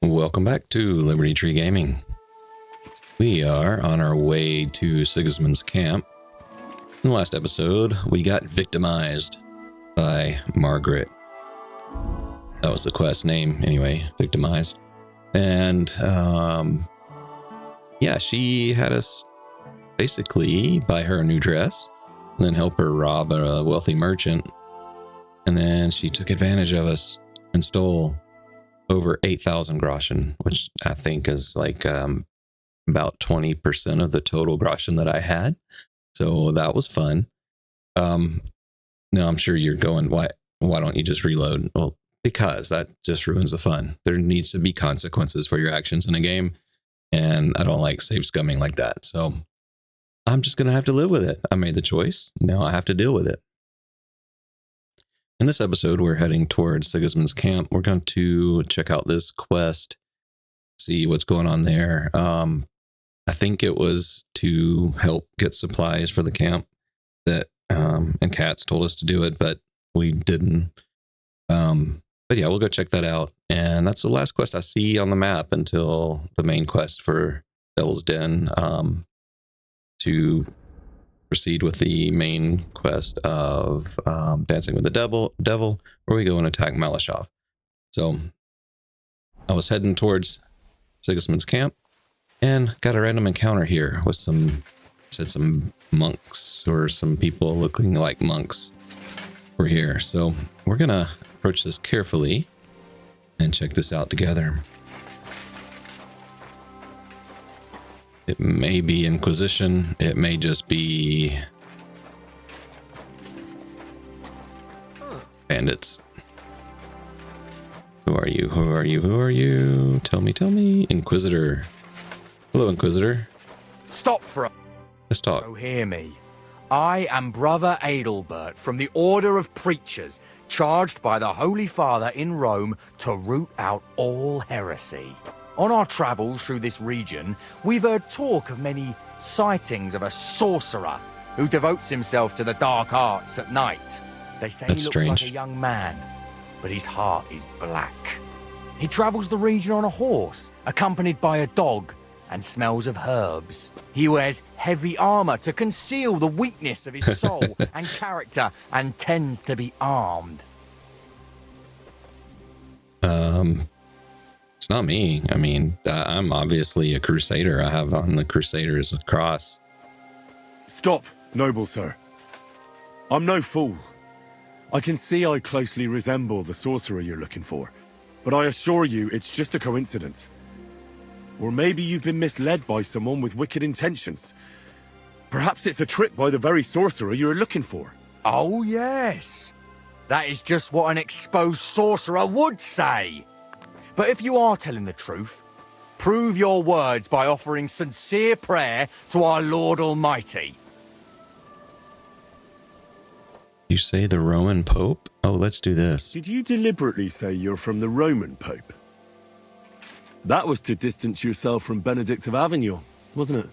Welcome back to Liberty Tree Gaming. We are on our way to Sigismund's camp. In the last episode, we got victimized by Margaret. That was the quest name, anyway, victimized. And, yeah, she had us basically buy her a new dress and then help her rob a wealthy merchant. And then she took advantage of us and stole over 8,000 groschen, which I think is like about 20% of the total groschen that I had. So that was fun. Now I'm sure you're going, why don't you just reload? Well, because that just ruins the fun. There needs to be consequences for your actions in a game, and I don't like save scumming like that. So I'm just going to have to live with it. I made the choice. Now I have to deal with it. In this episode, we're heading towards Sigismund's camp. We're going to check out this quest, see what's going on there. I think it was to help get supplies for the camp that, and Cats told us to do it, but we didn't. But yeah, we'll go check that out. And that's the last quest I see on the map until the main quest for Devil's Den, to proceed with the main quest of dancing with the devil, where we go and attack Malashov. So I was heading towards Sigismund's camp and got a random encounter here with some monks, or some people looking like monks were here. So we're gonna approach this carefully and check this out together. It may be Inquisition. It may just be bandits. Who are you? Who are you? Who are you? Tell me. Inquisitor. Hello, Inquisitor. Stop for a... Let's talk. So hear me. I am Brother Adelbert from the Order of Preachers, charged by the Holy Father in Rome to root out all heresy. On our travels through this region, we've heard talk of many sightings of a sorcerer who devotes himself to the dark arts at night. They say That's he looks strange. like a young man, but his heart is black. He travels the region on a horse, accompanied by a dog, and smells of herbs. He wears heavy armor to conceal the weakness of his soul and character, and tends to be armed. It's not me. I mean, I'm obviously a crusader. I have on the crusader's cross. Stop, noble sir. I'm no fool. I can see I closely resemble the sorcerer you're looking for, but I assure you it's just a coincidence. Or maybe you've been misled by someone with wicked intentions. Perhaps it's a trick by the very sorcerer you're looking for. Oh, yes. That is just what an exposed sorcerer would say. But if you are telling the truth, prove your words by offering sincere prayer to our Lord Almighty. You say the Roman Pope? Oh, let's do this. Did you deliberately say you're from the Roman Pope? That was to distance yourself from Benedict of Avignon, wasn't it?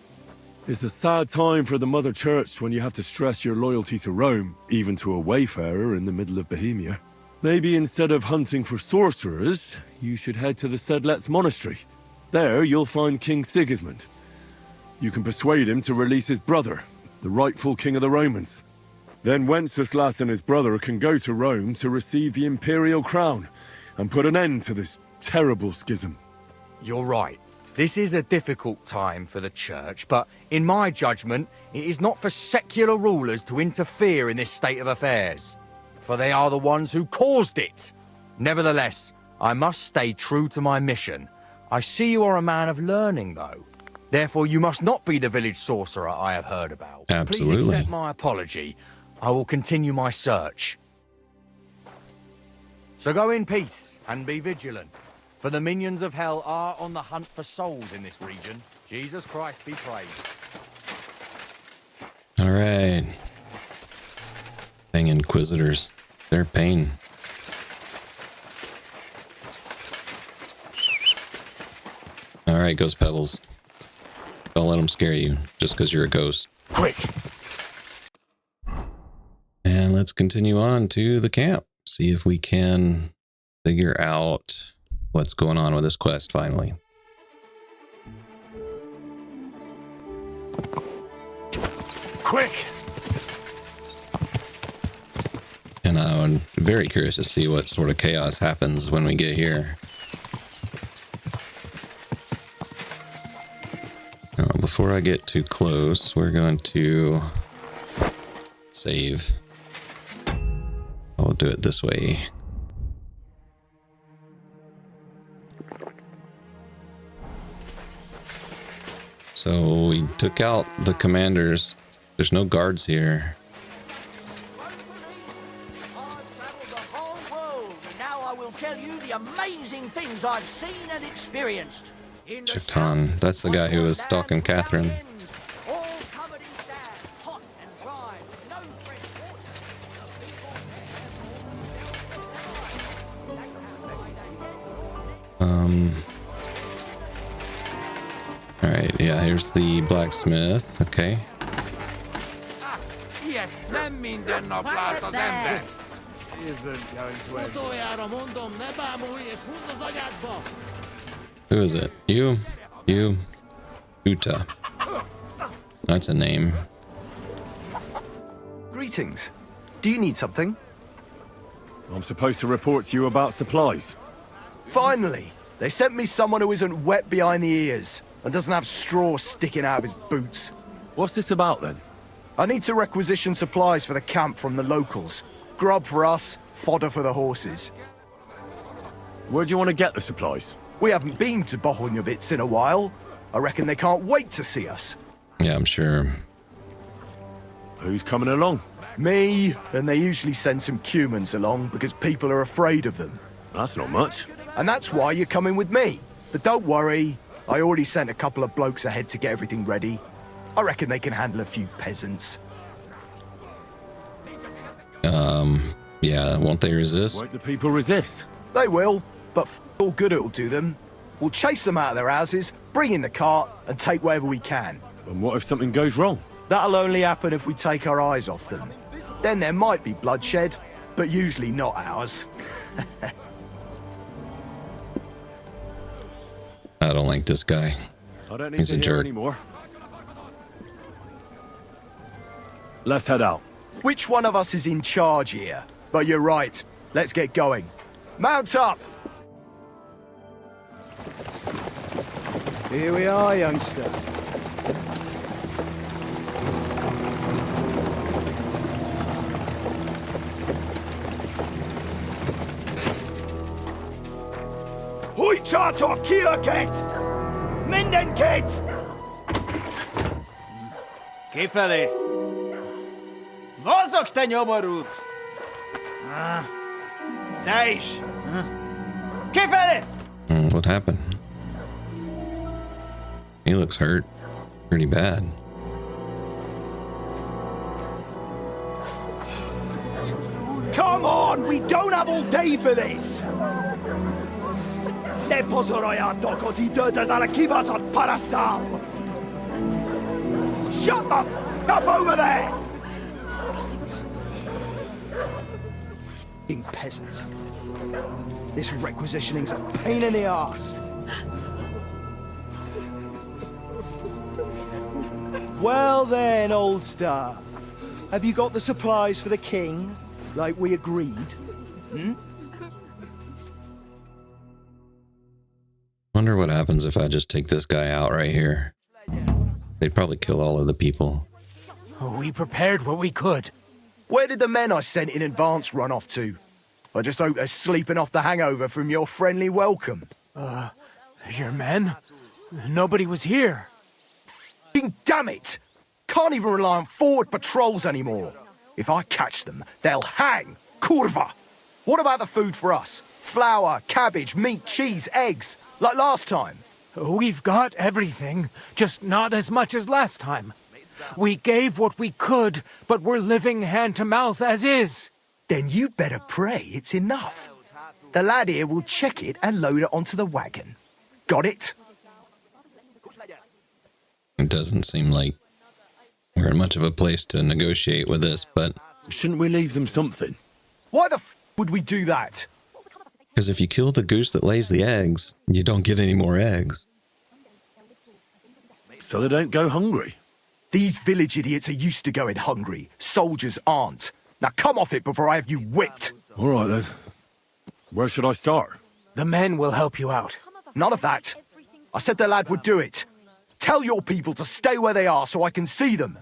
It's a sad time for the Mother Church when you have to stress your loyalty to Rome, even to a wayfarer in the middle of Bohemia. Maybe instead of hunting for sorcerers, you should head to the Sedlets Monastery. There you'll find King Sigismund. You can persuade him to release his brother, the rightful king of the Romans. Then Wenceslas and his brother can go to Rome to receive the imperial crown and put an end to this terrible schism. You're right. This is a difficult time for the church, but in my judgment, it is not for secular rulers to interfere in this state of affairs, for they are the ones who caused it. Nevertheless, I must stay true to my mission. I see you are a man of learning, though. Therefore, you must not be the village sorcerer I have heard about. Absolutely. Please accept my apology. I will continue my search. So go in peace and be vigilant, for the minions of hell are on the hunt for souls in this region. Jesus Christ be praised. All right. Dang Inquisitors. They're pain. All right, Ghost Pebbles. Don't let them scare you just because you're a ghost. Quick! And let's continue on to the camp. See if we can figure out what's going on with this quest finally. Quick! And I'm very curious to see what sort of chaos happens when we get here. Now, before I get too close, we're going to save. I'll do it this way. So we took out the commanders. There's no guards here. Tell you the amazing things I've seen and experienced. Chacon, that's the guy who was stalking Catherine. All covered in sand, hot and dry, no fresh All right, yeah, here's the blacksmith. Okay. Isn't going to end. Who is it? You, Puta. That's a name. Greetings. Do you need something? I'm supposed to report to you about supplies. Finally! They sent me someone who isn't wet behind the ears and doesn't have straw sticking out of his boots. What's this about then? I need to requisition supplies for the camp from the locals. Grub for us, fodder for the horses. Where do you want to get the supplies? We haven't been to Bohunjovitz in a while. I reckon they can't wait to see us. Yeah, I'm sure. Who's coming along? Me, and they usually send some humans along because people are afraid of them. That's not much. And that's why you're coming with me. But don't worry, I already sent a couple of blokes ahead to get everything ready. I reckon they can handle a few peasants. Yeah, won't they resist? Won't the people resist? They will, but all good it'll do them. We'll chase them out of their houses, bring in the cart, and take whatever we can. And what if something goes wrong? That'll only happen if we take our eyes off them. Then there might be bloodshed, but usually not ours. I don't like this guy. I don't need He's to a hear jerk. anymore. Let's head out. Which one of us is in charge here? But you're right. Let's get going. Mount up! Here we are, youngster. Hoi charter Kierket! Mindenket! Kifelé! Mozogsz, te nyomorult! Te is! Kifelé! What happened? He looks hurt. Pretty bad. Come on, we don't have all day for this! Ne pozorojato, così dödas ale kivas od parastal! Shut the f*** up over there! F***ing peasants. This requisitioning's a pain in the arse. Well then, old star. Have you got the supplies for the king, like we agreed? Wonder what happens if I just take this guy out right here. They'd probably kill all of the people. We prepared what we could. Where did the men I sent in advance run off to? I just hope they're sleeping off the hangover from your friendly welcome. Your men? Nobody was here. Damn it! Can't even rely on forward patrols anymore. If I catch them, they'll hang. Kurva! What about the food for us? Flour, cabbage, meat, cheese, eggs, like last time. We've got everything, just not as much as last time. We gave what we could, but we're living hand to mouth as is. Then you better pray it's enough. The lad here will check it and load it onto the wagon. Got it? It doesn't seem like we're in much of a place to negotiate with this, but Shouldn't we leave them something? Why the f would we do that? Because if you kill the goose that lays the eggs, you don't get any more eggs. So they don't go hungry. These village idiots are used to going hungry. Soldiers aren't. Now come off it before I have you whipped. All right, then. Where should I start? The men will help you out. None of that. I said the lad would do it. Tell your people to stay where they are so I can see them.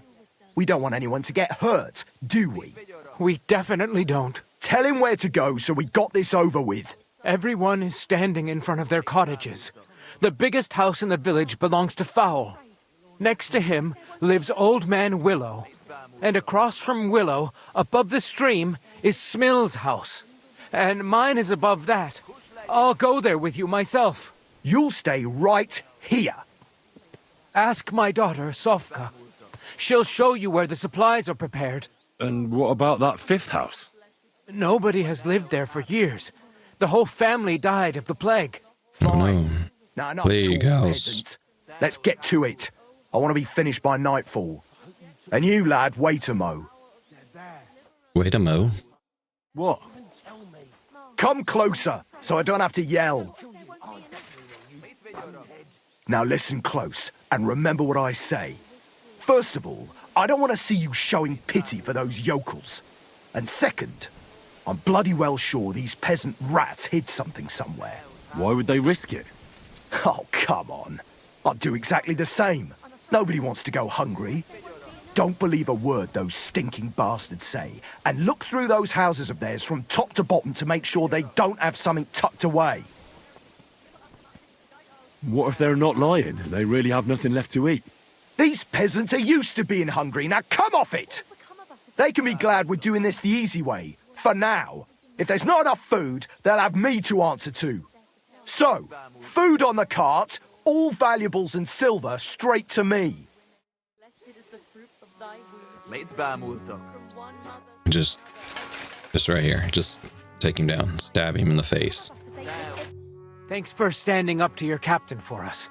We don't want anyone to get hurt, do we? We definitely don't. Tell him where to go so we got this over with. Everyone is standing in front of their cottages. The biggest house in the village belongs to Fowl. Next to him lives Old Man Willow. And across from Willow, above the stream, is Smil's house. And mine is above that. I'll go there with you myself. You'll stay right here. Ask my daughter, Sovka. She'll show you where the supplies are prepared. And what about that fifth house? Nobody has lived there for years. The whole family died of the plague. Fine. Now, enough Plague talk, house. peasant. Let's get to it. I want to be finished by nightfall. And you, lad, wait a mo. Wait a mo. What? Come closer, so I don't have to yell. Now listen close, and remember what I say. First of all, I don't want to see you showing pity for those yokels. And second, I'm bloody well sure these peasant rats hid something somewhere. Why would they risk it? Oh, come on. I'd do exactly the same. Nobody wants to go hungry. Don't believe a word those stinking bastards say, and look through those houses of theirs from top to bottom to make sure they don't have something tucked away. What if they're not lying and they really have nothing left to eat? These peasants are used to being hungry, now come off it! They can be glad we're doing this the easy way, for now. If there's not enough food, they'll have me to answer to. So, food on the cart, all valuables and silver straight to me. Just right here. Just take him down. Stab him in the face. Thanks for standing up to your captain for us.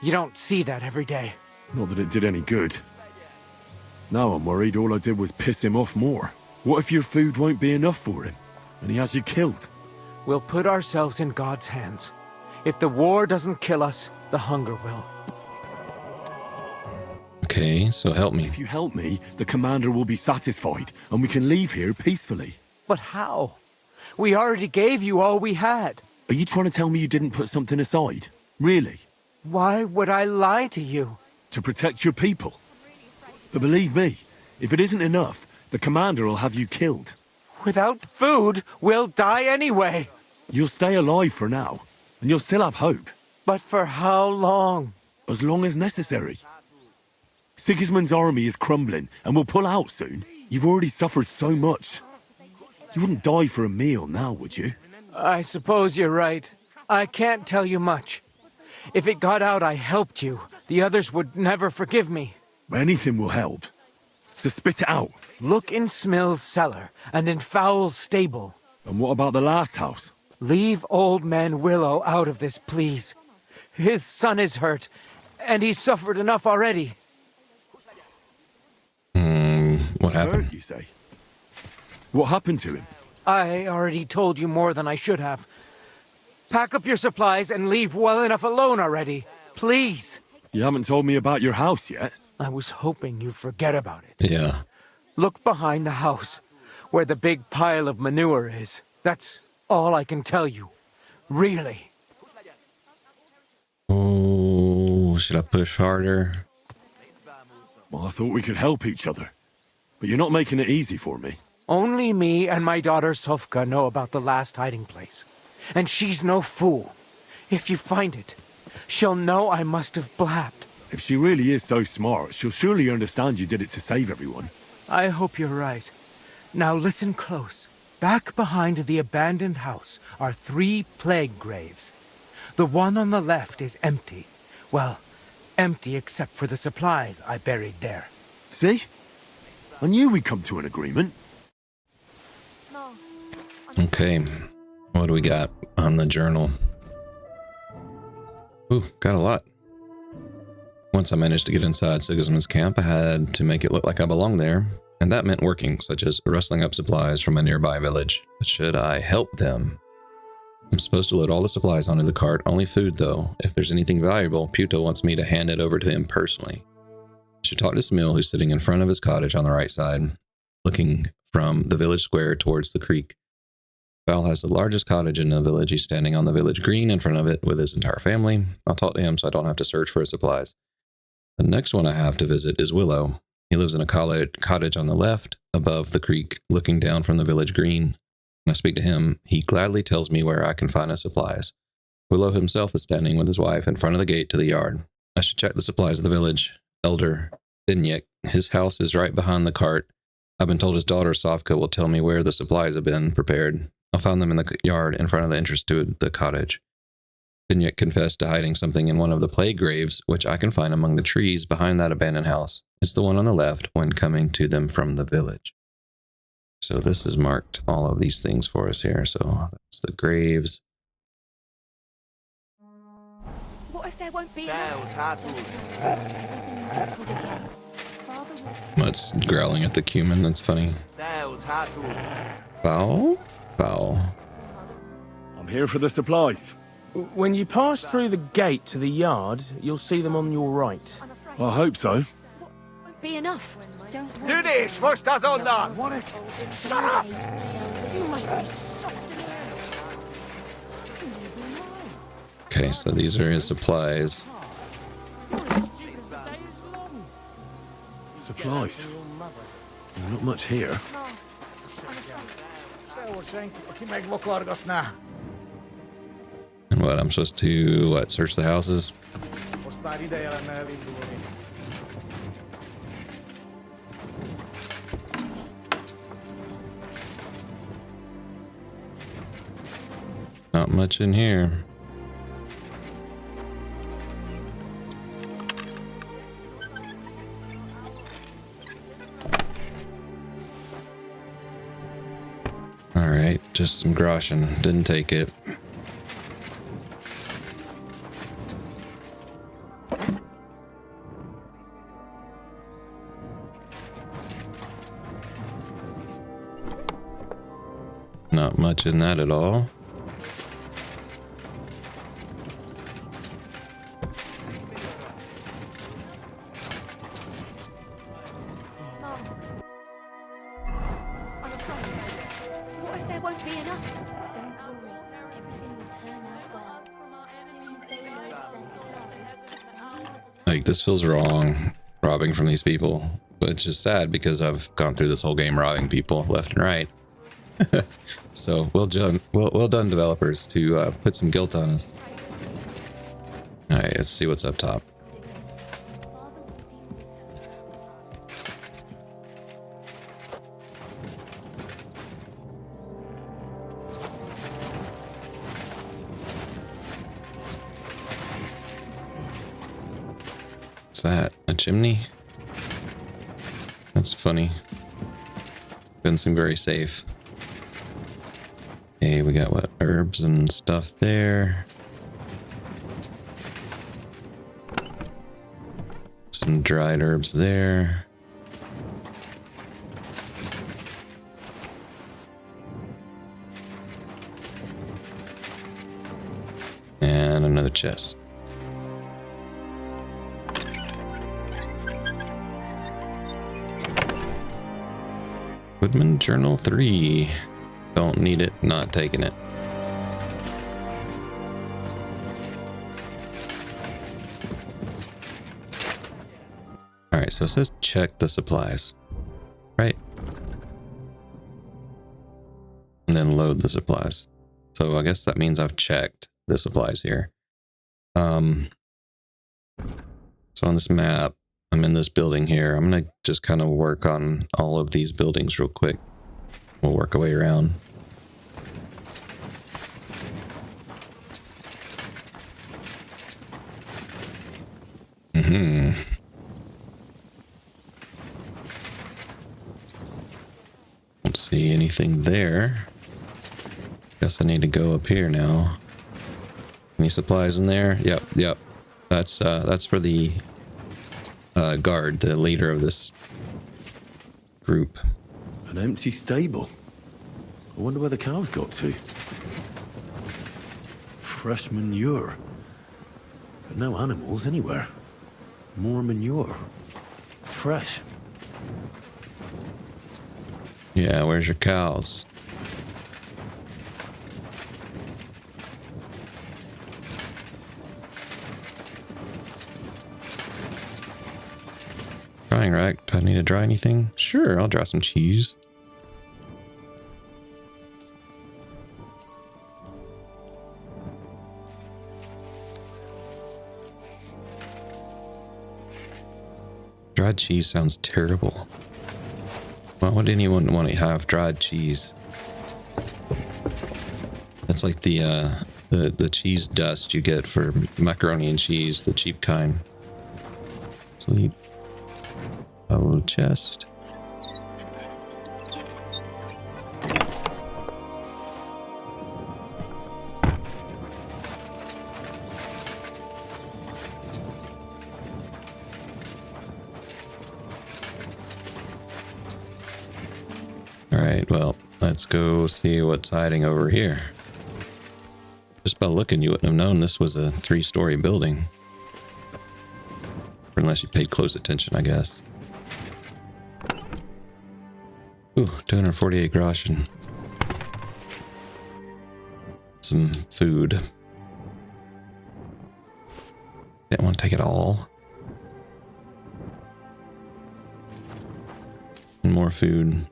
You don't see that every day. Not that it did any good. Now I'm worried all I did was piss him off more. What if your food won't be enough for him, and he has you killed? We'll put ourselves in God's hands. If the war doesn't kill us, the hunger will. Okay, so help me. If you help me, the commander will be satisfied, and we can leave here peacefully. But how? We already gave you all we had. Are you trying to tell me you didn't put something aside? Really? Why would I lie to you? To protect your people? But believe me, if it isn't enough, the commander will have you killed. Without food, we'll die anyway. You'll stay alive for now, and you'll still have hope. But for how long? As long as necessary. Sigismund's army is crumbling, and will pull out soon. You've already suffered so much. You wouldn't die for a meal now, would you? I suppose you're right. I can't tell you much. If it got out I helped you, the others would never forgive me. Anything will help. So spit it out. Look in Smil's cellar and in Fowl's stable. And what about the last house? Leave Old Man Willow out of this, please. His son is hurt, and he's suffered enough already. What happened? Hurt, you say? What happened to him? I already told you more than I should have. Pack up your supplies and leave well enough alone already. Please. You haven't told me about your house yet. I was hoping you'd forget about it. Yeah. Look behind the house, where the big pile of manure is. That's all I can tell you. Really. Oh, should I push harder? Well, I thought we could help each other. But you're not making it easy for me. Only me and my daughter Sovka know about the last hiding place. And she's no fool. If you find it, she'll know I must have blabbed. If she really is so smart, she'll surely understand you did it to save everyone. I hope you're right. Now listen close. Back behind the abandoned house are 3 plague graves. The one on the left is empty. Well, empty except for the supplies I buried there. See? I knew we'd come to an agreement. Okay. What do we got on the journal? Ooh, got a lot. Once I managed to get inside Sigismund's camp, I had to make it look like I belonged there. And that meant working, such as rustling up supplies from a nearby village. But should I help them? I'm supposed to load all the supplies onto the cart, only food though. If there's anything valuable, Puta wants me to hand it over to him personally. I should talk to Smil, who's sitting in front of his cottage on the right side, looking from the village square towards the creek. Fowl has the largest cottage in the village. He's standing on the village green in front of it with his entire family. I'll talk to him so I don't have to search for his supplies. The next one I have to visit is Willow. He lives in a cottage on the left above the creek, looking down from the village green. When I speak to him, he gladly tells me where I can find his supplies. Willow himself is standing with his wife in front of the gate to the yard. I should check the supplies of the village. Elder Bynyek, his house is right behind the cart. I've been told his daughter Sovka will tell me where the supplies have been prepared. I found them in the yard in front of the entrance to the cottage. Bynyek confessed to hiding something in one of the plague graves, which I can find among the trees behind that abandoned house. It's the one on the left when coming to them from the village. So this has marked all of these things for us here. So that's the graves. What if there won't be It's growling at the cumin. That's funny. Fowl? Fowl. I'm here for the supplies. When you pass through the gate to the yard, you'll see them on your right. I hope so. won't be enough? Don't Du dich, was ist das unten? shut up! You must be Okay, so these are his supplies. Supplies? Not much here. And what, I'm supposed to, what, search the houses? Not much in here. Alright, just some groschen. Didn't take it. Not much in that at all. What if there won't be enough? Don't worry, everything will turn out well. As soon as they load their supplies. Like, this feels wrong, robbing from these people. But it's just sad because I've gone through this whole game robbing people left and right. So well done, developers, to put some guilt on us. All right, let's see what's up top. What's that? A chimney? That's funny. Doesn't seem very safe. Okay, we got what, herbs and stuff there. Some dried herbs there. And another chest. Woodman Journal 3. Don't need it, not taking it. Alright, so it says check the supplies. Right? And then load the supplies. So I guess that means I've checked the supplies here. So on this map, I'm in this building here. I'm gonna just kind of work on all of these buildings real quick. We'll work our way around. Don't see anything there. Guess I need to go up here now. Any supplies in there? Yep. That's for the guard, the leader of this group. An empty stable. I wonder where the cows got to. fresh manure. But no animals anywhere. More manure. Fresh. Yeah, where's your cows? Drying rack. Do I need to dry anything? Sure, I'll dry some cheese. Dried cheese sounds terrible. Why would anyone want to have dried cheese? That's like the cheese dust you get for macaroni and cheese, the cheap kind. Sleep. A little chest. Alright, well, let's go see what's hiding over here. Just by looking, you wouldn't have known this was a 3-story building. Unless you paid close attention, I guess. Ooh, 248 groschen. Some food. Didn't want to take it all. And more food.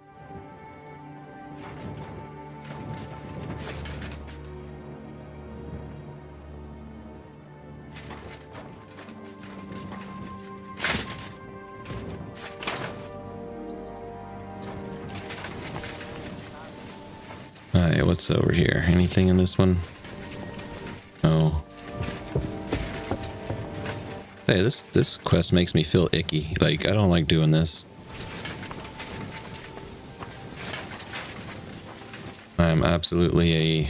Alright, what's over here? Anything in this one? Oh. Hey, this quest makes me feel icky. Like, I don't like doing this. I'm absolutely a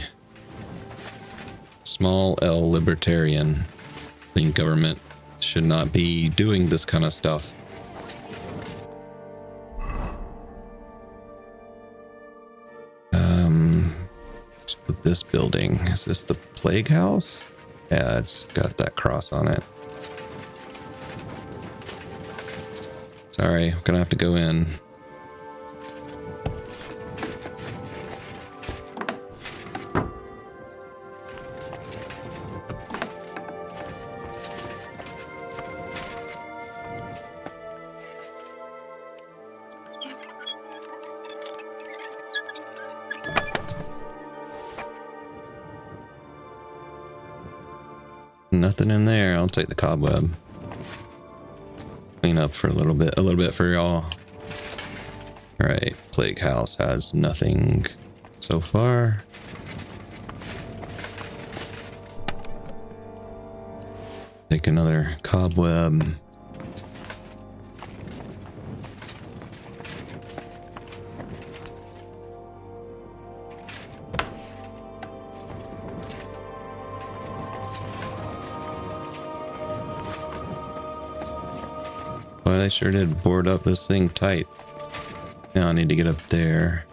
small L libertarian. I think government should not be doing this kind of stuff. This building, is this the plague house? Yeah, it's got that cross on it. Sorry, I'm gonna have to go in. Nothing in there. I'll take the cobweb. Clean up for a little bit for y'all. All right, plague house has nothing so far. Take another cobweb. Boy, they sure did board up this thing tight. Now I need to get up there.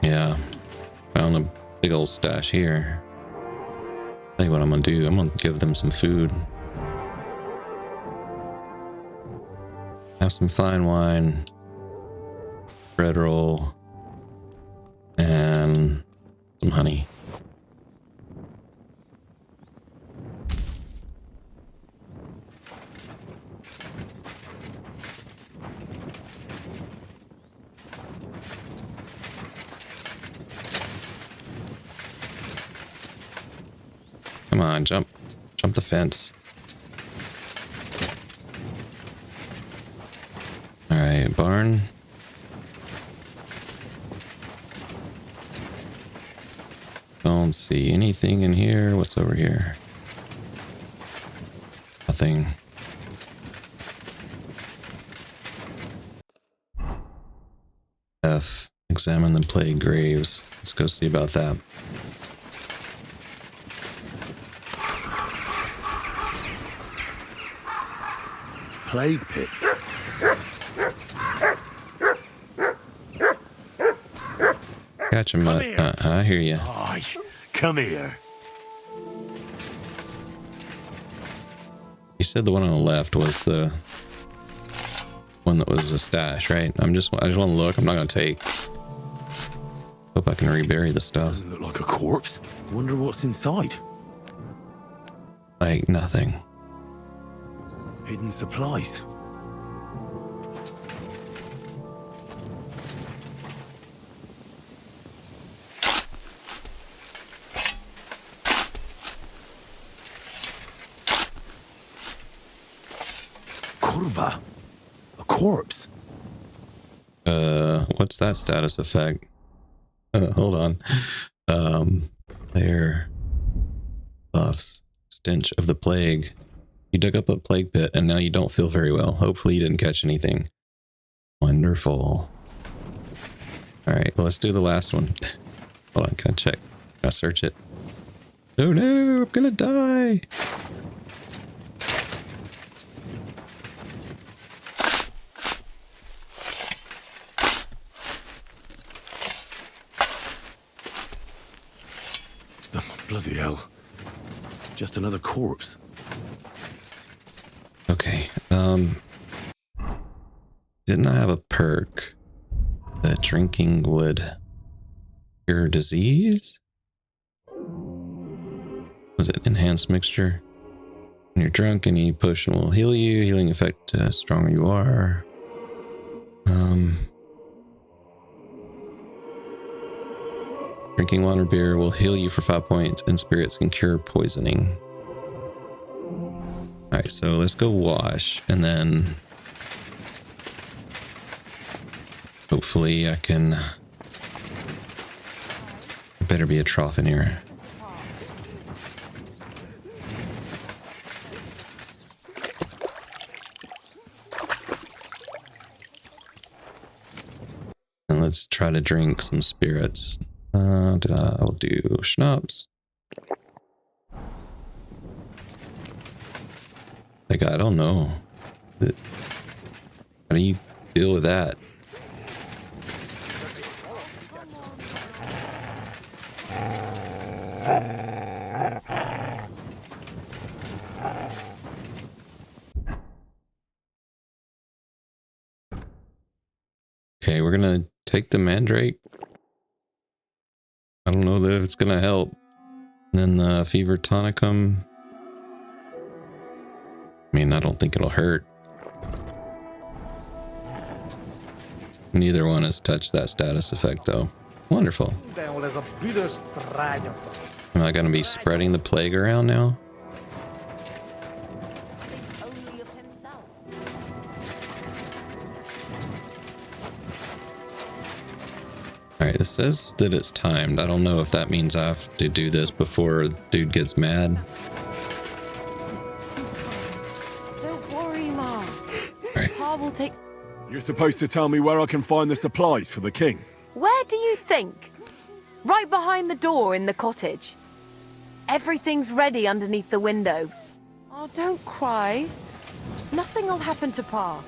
Yeah, found a big old stash here. Tell you what I'm gonna do. I'm gonna give them some food. Have some fine wine, bread roll, and some honey. Come on, jump the fence. All right, barn. Don't see anything in here. What's over here? Nothing. F. Examine the plague graves. Let's go see about that. Plague pits. Gotcha, Mutt. I hear you. Aye, come here. You said the one on the left was the one that was a stash, right? I just want to look. I'm not gonna take. Hope I can rebury the stuff. Doesn't look like a corpse. Wonder what's inside. Like nothing. Hidden supplies. Kurva. A corpse. What's that status effect? Hold on. There. Buffs. Stench of the plague. You dug up a plague pit and now you don't feel very well. Hopefully you didn't catch anything. Wonderful. Alright, well, let's do the last one. Hold on, can I check? Can I search it? Oh no, I'm gonna die! Bloody hell. Just another corpse. Okay, didn't I have a perk that drinking would cure disease? Was it enhanced mixture? When you're drunk and you push and will heal you, healing effect stronger you are. Drinking water beer will heal you for 5 points and spirits can cure poisoning. Alright, so let's go wash and then hopefully I can... There better be a trough in here. And let's try to drink some spirits. I'll do schnapps. Like, I don't know. How do you deal with that? Okay, we're gonna take the mandrake. I don't know that if it's gonna help. And then the fever tonicum. I mean, I don't think it'll hurt. Neither one has touched that status effect though. Wonderful. Am I gonna be spreading the plague around now? Alright, it says that it's timed. I don't know if that means I have to do this before dude gets mad. Don't worry, Mom. Alright. Pa will take... You're supposed to tell me where I can find the supplies for the king. Where do you think? Right behind the door in the cottage. Everything's ready underneath the window. Oh, don't cry. Nothing will happen to Pa.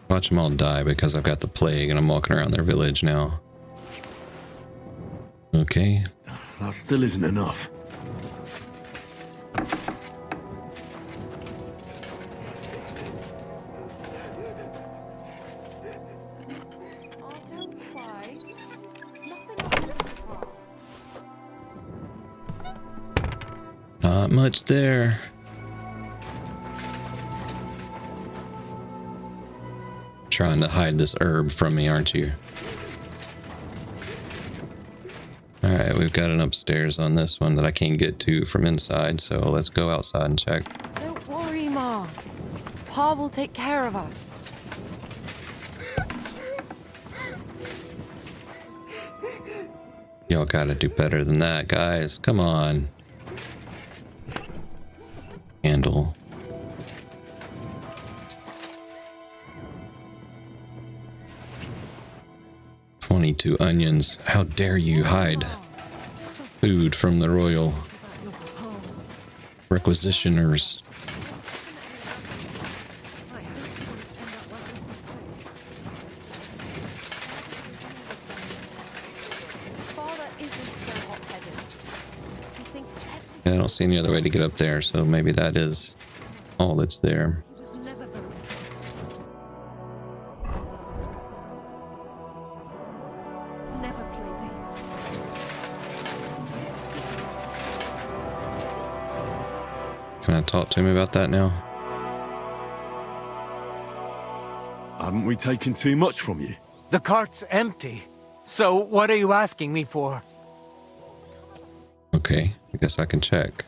Watch them all die because I've got the plague and I'm walking around their village now. Okay. That still isn't enough. Oh, don't cry. Nothing will happen to Pa. Not much there. Trying to hide this herb from me, aren't you? Alright, Alright, we've got an upstairs on this one that I can't get to from inside, so let's go outside and check. Don't worry, Ma. Pa will take care of us. Y'all gotta do better than that, guys. Come on. Candle. "22 onions. How dare you hide food from the royal requisitioners." Father isn't so hot-headed. He thinks everything I don't see any other way to get up there, so maybe that is all that's there. Can I talk to him about that now? Haven't we taken too much from you? The cart's empty. So what are you asking me for? Okay, I guess I can check.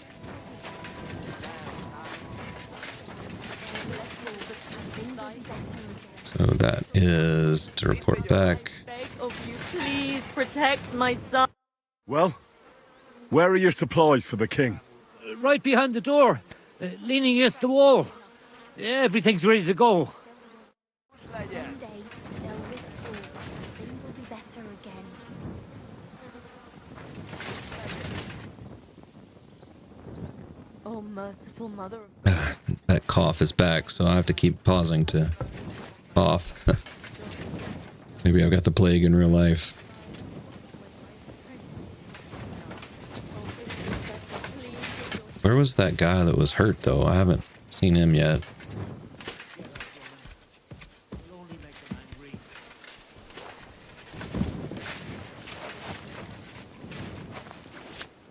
So that is to report back. Beg of you, please protect my son. Well, where are your supplies for the king? Right behind the door, leaning against the wall. Everything's ready to go. Someday they'll withdraw. Things will be better again. Oh, merciful mother of... That cough is back, so I have to keep pausing to cough. Maybe I've got the plague in real life. Where was that guy that was hurt, though? I haven't seen him yet.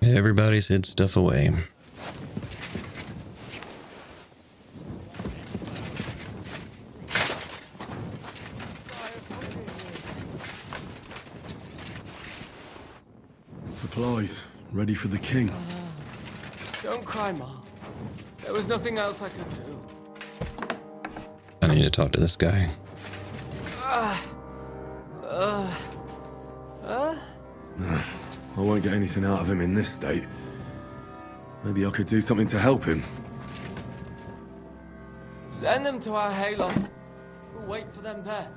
Everybody's hid stuff away. Supplies ready for the king. Don't cry, Ma. There was nothing else I could do. I need to talk to this guy. I won't get anything out of him in this state. Maybe I could do something to help him. Send them to our hayloft. We'll wait for them there.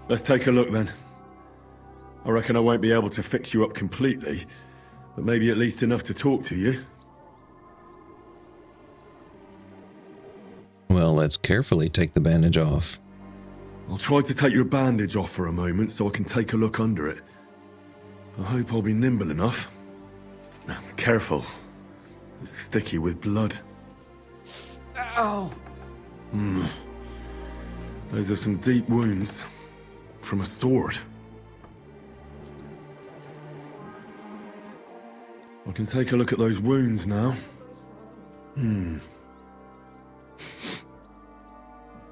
Let's take a look then. I reckon I won't be able to fix you up completely, but maybe at least enough to talk to you. Well, let's carefully take the bandage off. I'll try to take your bandage off for a moment so I can take a look under it. I hope I'll be nimble enough. Careful. It's sticky with blood. Ow! Those are some deep wounds. From a sword. I can take a look at those wounds now.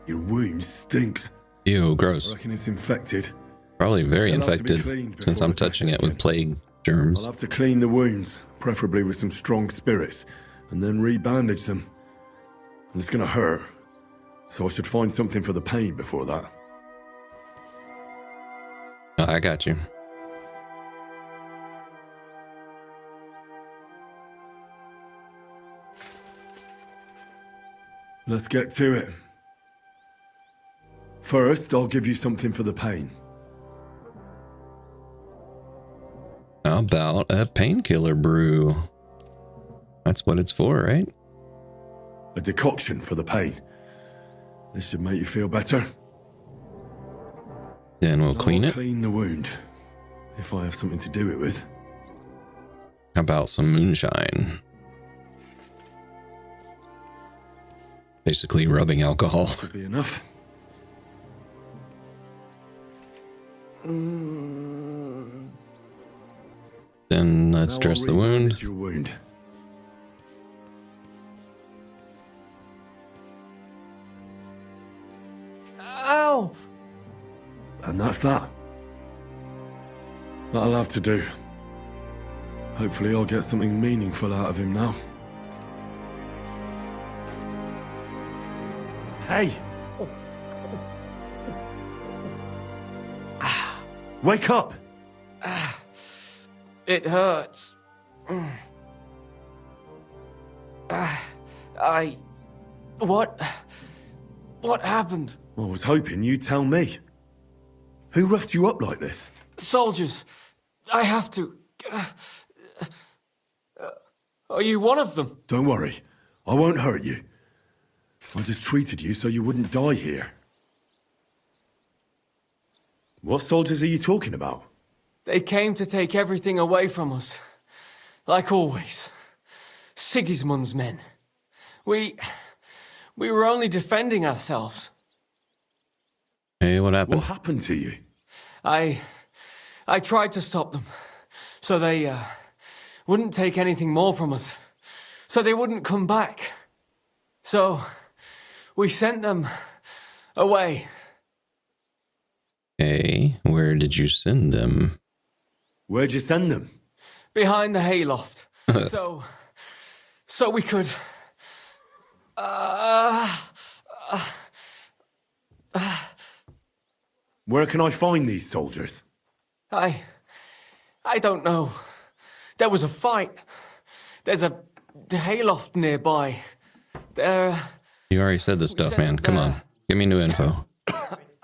Your wound stinks. Ew, I gross. reckon it's infected. Probably very They'll have to be infected cleaned since before I'm I take touching it them. with plague germs. I'll have to clean the wounds, preferably with some strong spirits, and then re-bandage them. And it's gonna hurt, so I should find something for the pain before that. Oh, I got you. Let's get to it. First, I'll give you something for the pain. How about a painkiller brew? That's what it's for, right? A decoction for the pain. This should make you feel better. Then we'll clean I'll it. clean the wound, if I have something to do it with. How about some moonshine? Basically rubbing alcohol. Should be enough. Then let's Now dress I'll the wound. re-bandage your wound. No! And that's that. That'll have to do. Hopefully I'll get something meaningful out of him now. Hey! Wake up! It hurts. What happened? I was hoping you'd tell me. Who roughed you up like this? Soldiers. I have to. Are you one of them? Don't worry. I won't hurt you. I just treated you so you wouldn't die here. What soldiers are you talking about? They came to take everything away from us. Like always. Sigismund's men. We were only defending ourselves. Hey, what happened? What happened to you? I tried to stop them. So they wouldn't take anything more from us. So they wouldn't come back. So we sent them away. Okay, where did you send them? Where'd you send them? Behind the hayloft. So we could... Where can I find these soldiers? I don't know. There was a fight. There's the hayloft nearby. There... You already said this stuff, man. Come on. Give me new info.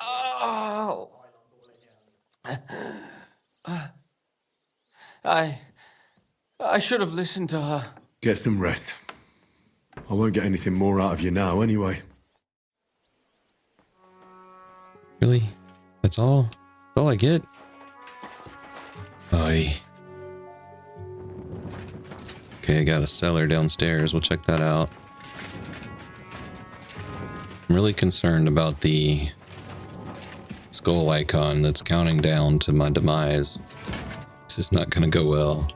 Oh. I should have listened to her. Get some rest. I won't get anything more out of you now, anyway. Really? That's all? That's all I get? Oy. Okay, I got a cellar downstairs. We'll check that out. I'm really concerned about the skull icon that's counting down to my demise. This is not going to go well.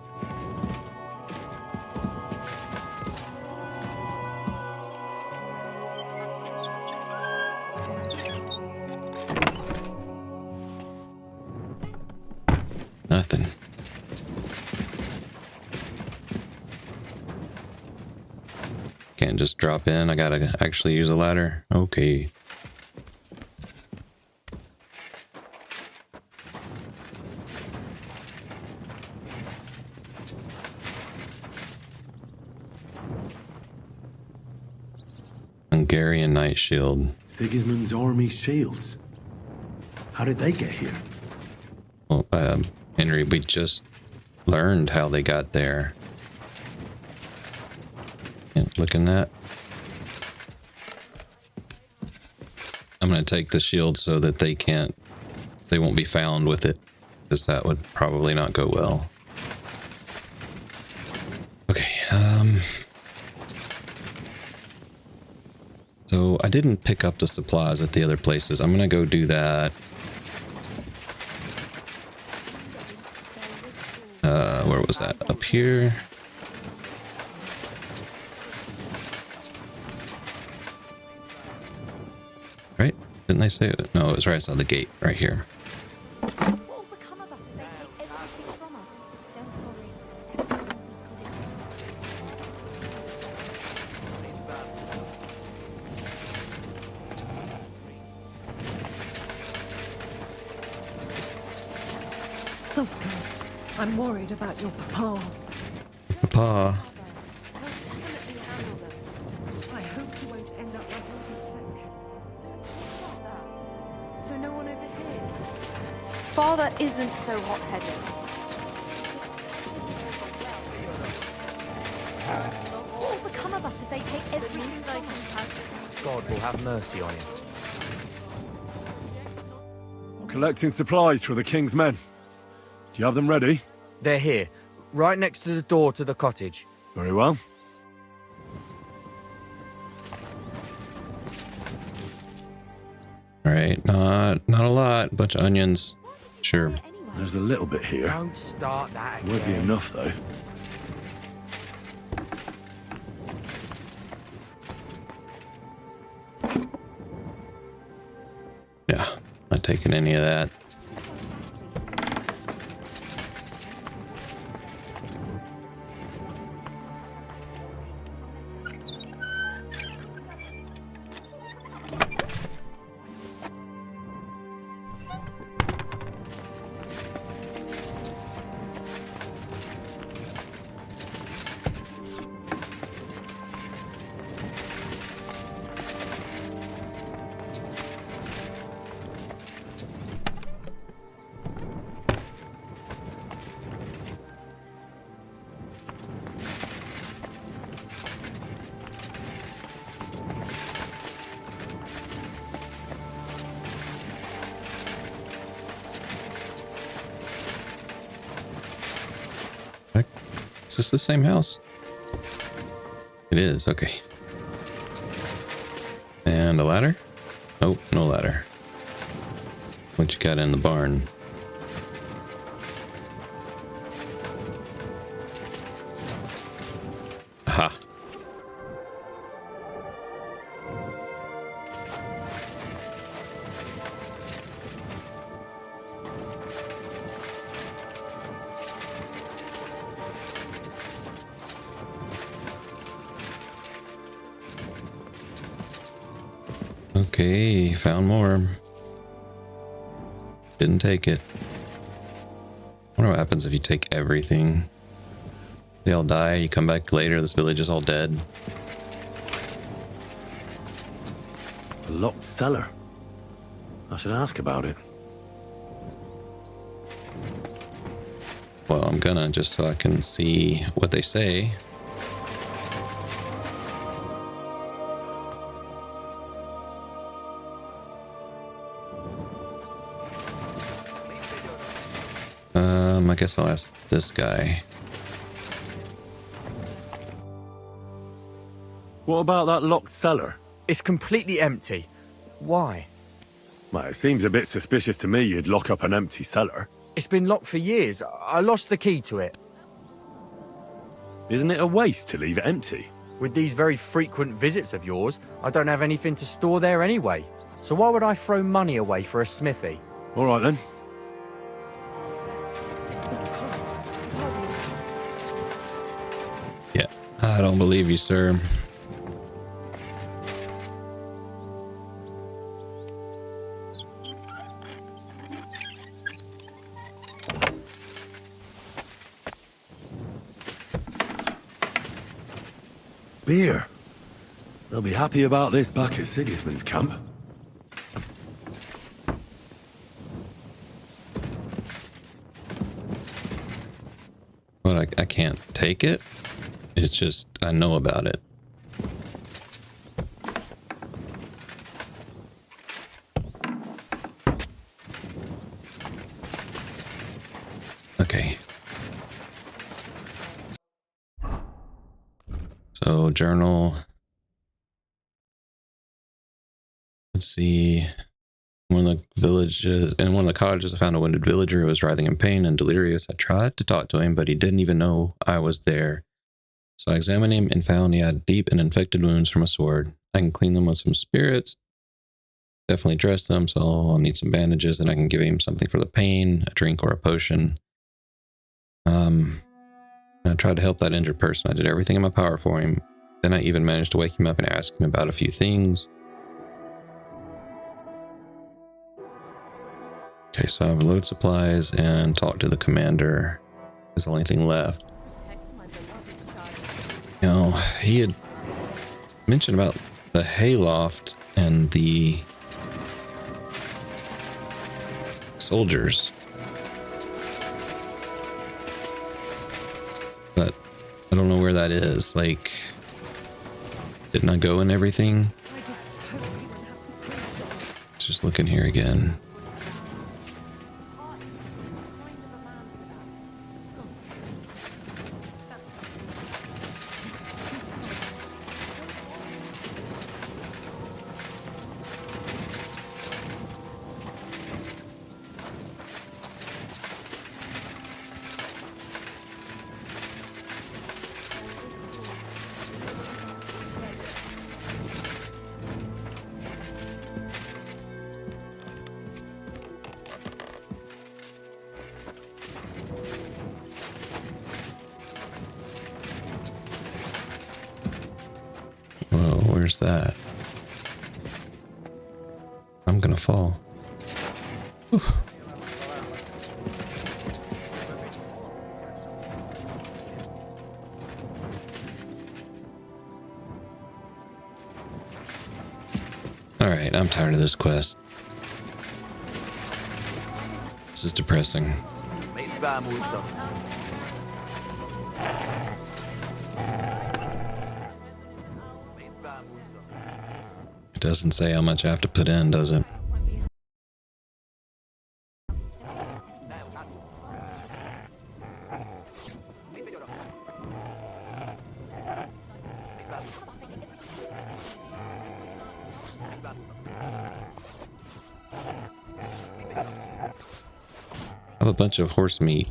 Nothing. Can't just drop in. I gotta actually use a ladder. Okay. Hungarian Knight Shield. Sigismund's army's shields. How did they get here? Well, Henry, we just learned how they got there. Can't look in that. I'm gonna take the shield so that they won't be found with it, because that would probably not go well. Okay, so I didn't pick up the supplies at the other places. I'm gonna go do that. Where was that? Up here. Right? Didn't they say it? No, it was right outside the gate, right here. What will become of us if they take everything from us? Don't worry. Sovka, I'm worried about your papa. Papa. He'll definitely handle them. I hope you won't end up like Vitek. Don't talk that. So no one overhears. Father isn't so hot-headed. What will become of us if they take everything from us? God will have mercy on him. Collecting supplies for the king's men. Do you have them ready? They're here, right next to the door to the cottage. Very well. All right, not a lot. Bunch of onions. Sure. There's a little bit here. Don't start that Won't be again. enough, though. Yeah, not taking any of that. Is this the same house? It is, okay. And a ladder? Oh, no ladder. What you got in the barn? Aha. Okay, found more. Didn't take it. Wonder what happens if you take everything. They all die, you come back later, this village is all dead. A locked cellar. I should ask about it. Well, I'm gonna, just so I can see what they say. I guess I'll ask this guy. What about that locked cellar? It's completely empty. Why? Well, it seems a bit suspicious to me you'd lock up an empty cellar. It's been locked for years. I lost the key to it. Isn't it a waste to leave it empty? With these very frequent visits of yours, I don't have anything to store there anyway. So why would I throw money away for a smithy? All right then. Yeah, I don't believe you, sir. Beer. They'll be happy about this back at Sigismund's camp. But I can't take it. It's just, I know about it. Okay. So, journal. Let's see. In one of the cottages, I found a wounded villager who was writhing in pain and delirious. I tried to talk to him, but he didn't even know I was there. So I examined him and found he had deep and infected wounds from a sword. I can clean them with some spirits. Definitely dress them, so I'll need some bandages, and I can give him something for the pain, a drink or a potion. I tried to help that injured person. I did everything in my power for him. Then I even managed to wake him up and ask him about a few things. Okay, so I've load supplies and talk to the commander. Is the only thing left. You know, he had mentioned about the hayloft and the soldiers. But I don't know where that is. Like, didn't I go in everything? Let's just look in here again. Where's that? I'm gonna fall. Whew. Alright, I'm tired of this quest. This is depressing. It doesn't say how much I have to put in, does it? I have a bunch of horse meat.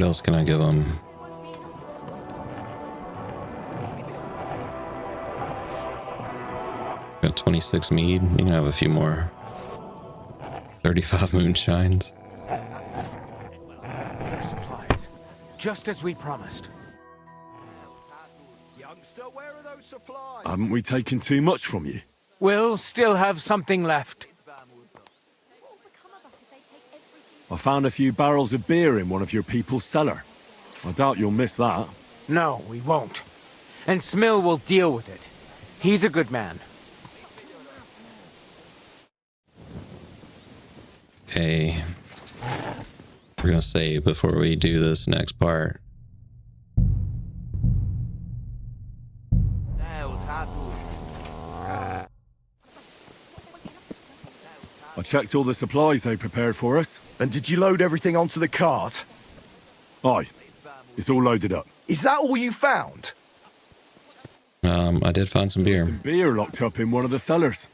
What else can I give them? Got 26 mead. You can have a few more. 35 moonshines. Supplies. Just as we promised. Youngster, where are those supplies? Haven't we taken too much from you? We'll still have something left. I found a few barrels of beer in one of your people's cellar. I doubt you'll miss that. No, we won't. And Smil will deal with it. He's a good man. Okay. We're gonna save before we do this next part. I checked all the supplies they prepared for us. And did you load everything onto the cart? Aye. It's all loaded up. Is that all you found? I did find some beer. Some beer locked up in one of the cellars.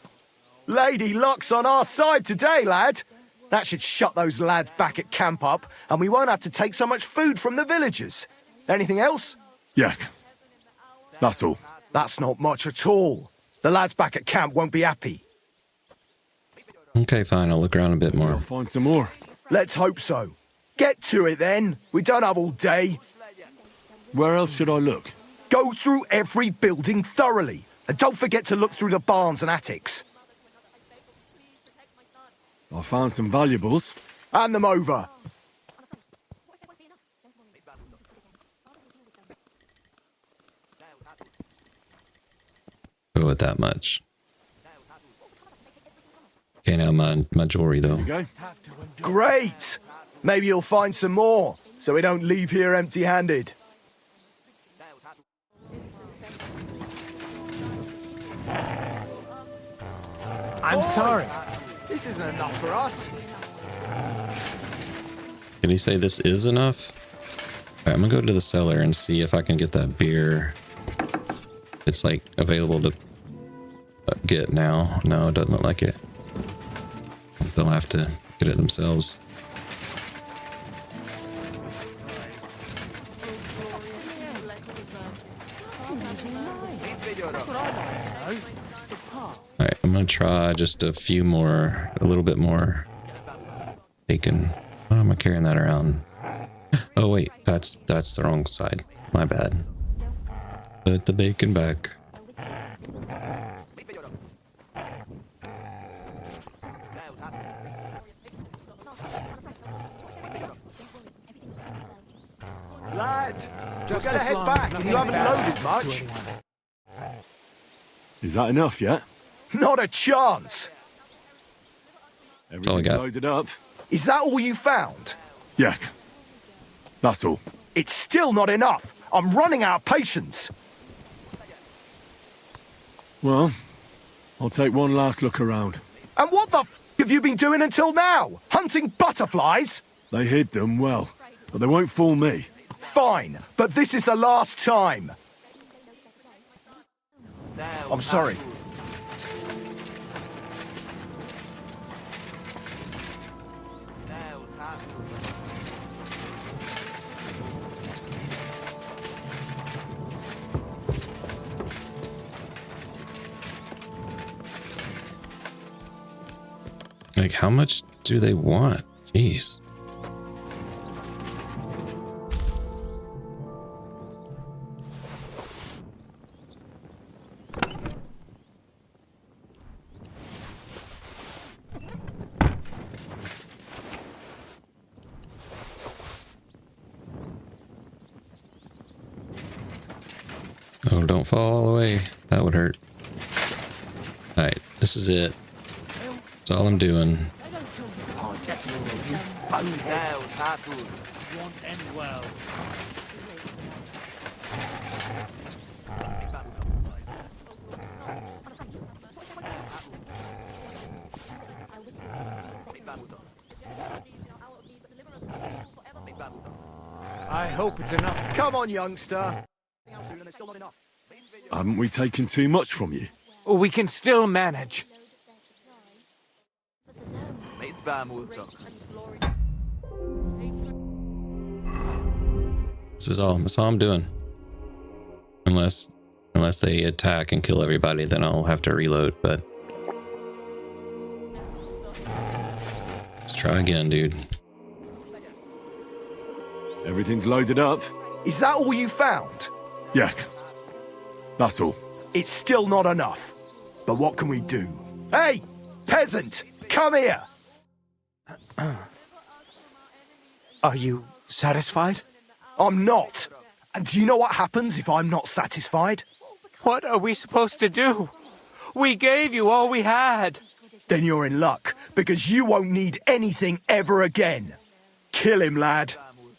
Lady Luck's on our side today, lad. That should shut those lads back at camp up, and we won't have to take so much food from the villagers. Anything else? Yes. That's all. That's not much at all. The lads back at camp won't be happy. Okay, fine. I'll look around a bit I'll more. find some more. Let's hope so. Get to it then. We don't have all day. Where else should I look? Go through every building thoroughly. And don't forget to look through the barns and attics. I found some valuables. Hand them over. Go with that much. Okay, now my jewelry though. Okay. Great! Maybe you'll find some more, so we don't leave here empty-handed. I'm sorry. This isn't enough for us. Can you say this is enough? All right, I'm gonna go to the cellar and see if I can get that beer. It's like available to get now. No, it doesn't look like it. They'll have to get it themselves. Alright, I'm gonna try just a few more, a little bit more bacon. Why am I carrying that around? Oh wait, that's the wrong side. My bad. Put the bacon back. Lad, we're Just gonna as head long back, as and you haven't nothing loaded bad much. to anyone. Is that enough yet? Not a chance. all I Everything's got. loaded up. Is that all you found? Yes. That's all. It's still not enough. I'm running out of patience. Well, I'll take one last look around. And what the f have you been doing until now? Hunting butterflies? They hid them well, but they won't fool me. Fine, but this is the last time. I'm sorry. Like, how much do they want? Jeez. Oh, don't fall all the way. That would hurt. Alright, this is it. That's all I'm doing. I hope it's enough. Come on, youngster. Haven't we taken too much from you? We can still manage. That's all I'm doing. Unless they attack and kill everybody, then I'll have to reload, but let's try again, dude. Everything's loaded up? Is that all you found? Yes. That's all. It's still not enough. But what can we do? Hey, peasant, come here. Are you satisfied? I'm not. And do you know what happens if I'm not satisfied? What are we supposed to do? We gave you all we had. Then you're in luck, because you won't need anything ever again. Kill him, lad.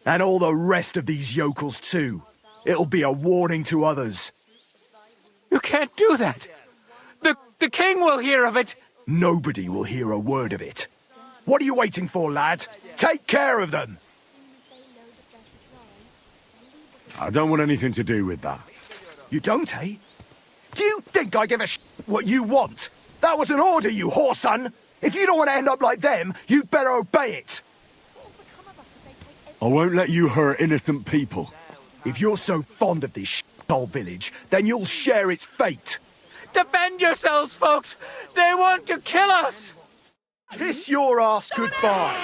And all the rest of these yokels too. It'll be a warning to others. You can't do that. The king will hear of it. Nobody will hear a word of it. What are you waiting for, lad? Take care of them. I don't want anything to do with that. You don't, eh? Do you think I give a what you want? That was an order, you whoreson. If you don't want to end up like them, you'd better obey it. I won't let you hurt innocent people. If you're so fond of this shithole village, then you'll share its fate. Defend yourselves, folks! They want to kill us! Kiss your ass goodbye.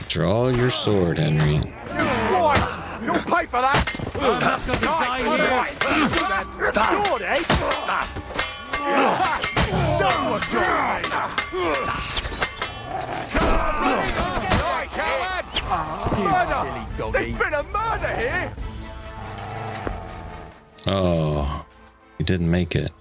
Draw your sword, Henry. Right, you'll pay for that. Sword, eh? There's been a murder here! Oh, you didn't make it.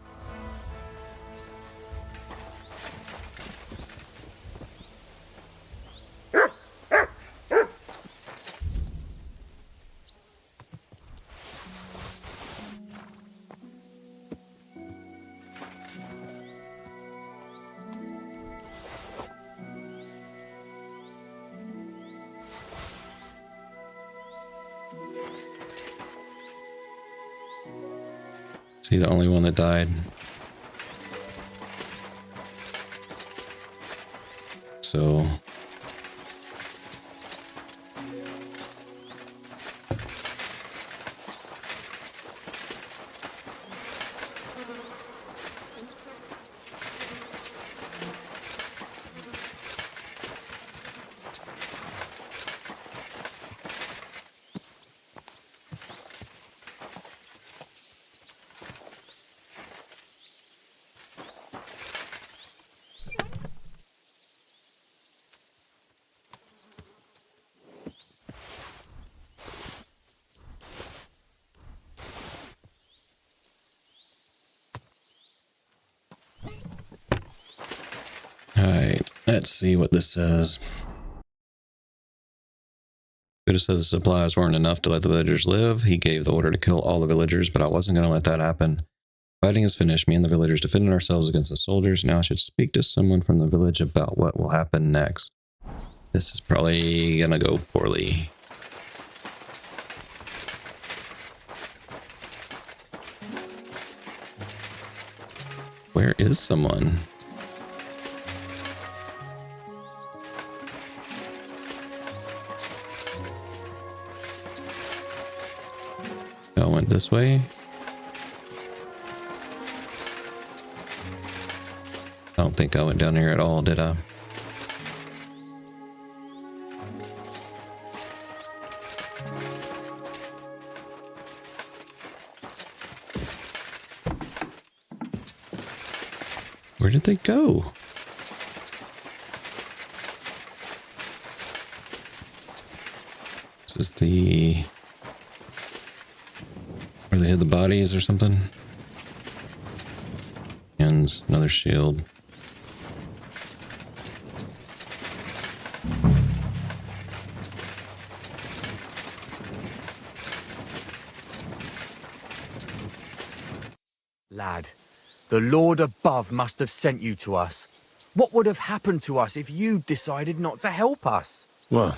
Is he the only one that died? So alright, let's see what this says. Could have said the supplies weren't enough to let the villagers live. He gave the order to kill all the villagers, but I wasn't going to let that happen. Fighting is finished. Me and the villagers defended ourselves against the soldiers. Now I should speak to someone from the village about what will happen next. This is probably going to go poorly. Where is someone? I went this way. I don't think I went down here at all, did I? Where did they go? This is the... where they hid the bodies or something? And another shield. Lad, the Lord above must have sent you to us. What would have happened to us if you decided not to help us? Well,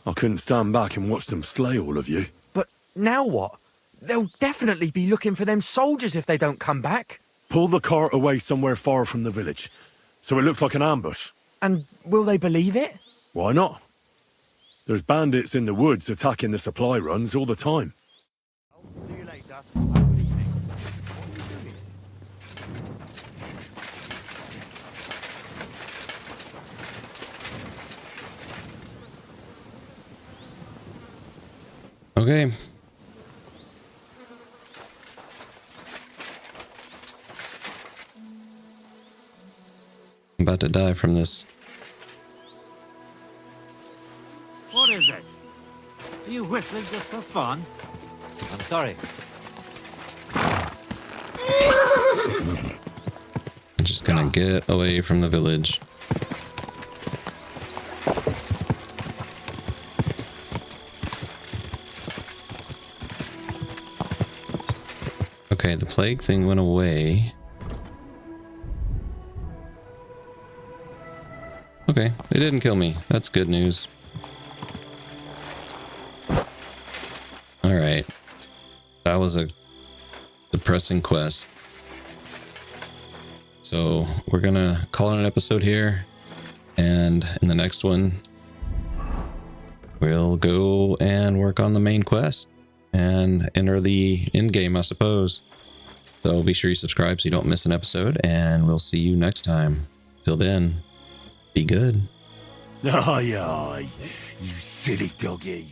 I couldn't stand back and watch them slay all of you. But now what? They'll definitely be looking for them soldiers if they don't come back. Pull the cart away somewhere far from the village, so it looks like an ambush. And will they believe it? Why not? There's bandits in the woods attacking the supply runs all the time. See you later. Have a good evening. What are you doing? Okay. I'm about to die from this. What is it? Are you whistling just for fun? I'm sorry. I'm just gonna get away from the village. Okay, the plague thing went away. Okay, it didn't kill me. That's good news. Alright. That was a depressing quest. So we're gonna call it an episode here. And in the next one, we'll go and work on the main quest. And enter the end game, I suppose. So be sure you subscribe so you don't miss an episode. And we'll see you next time. Till then. Be good. Aye, aye, you silly doggy.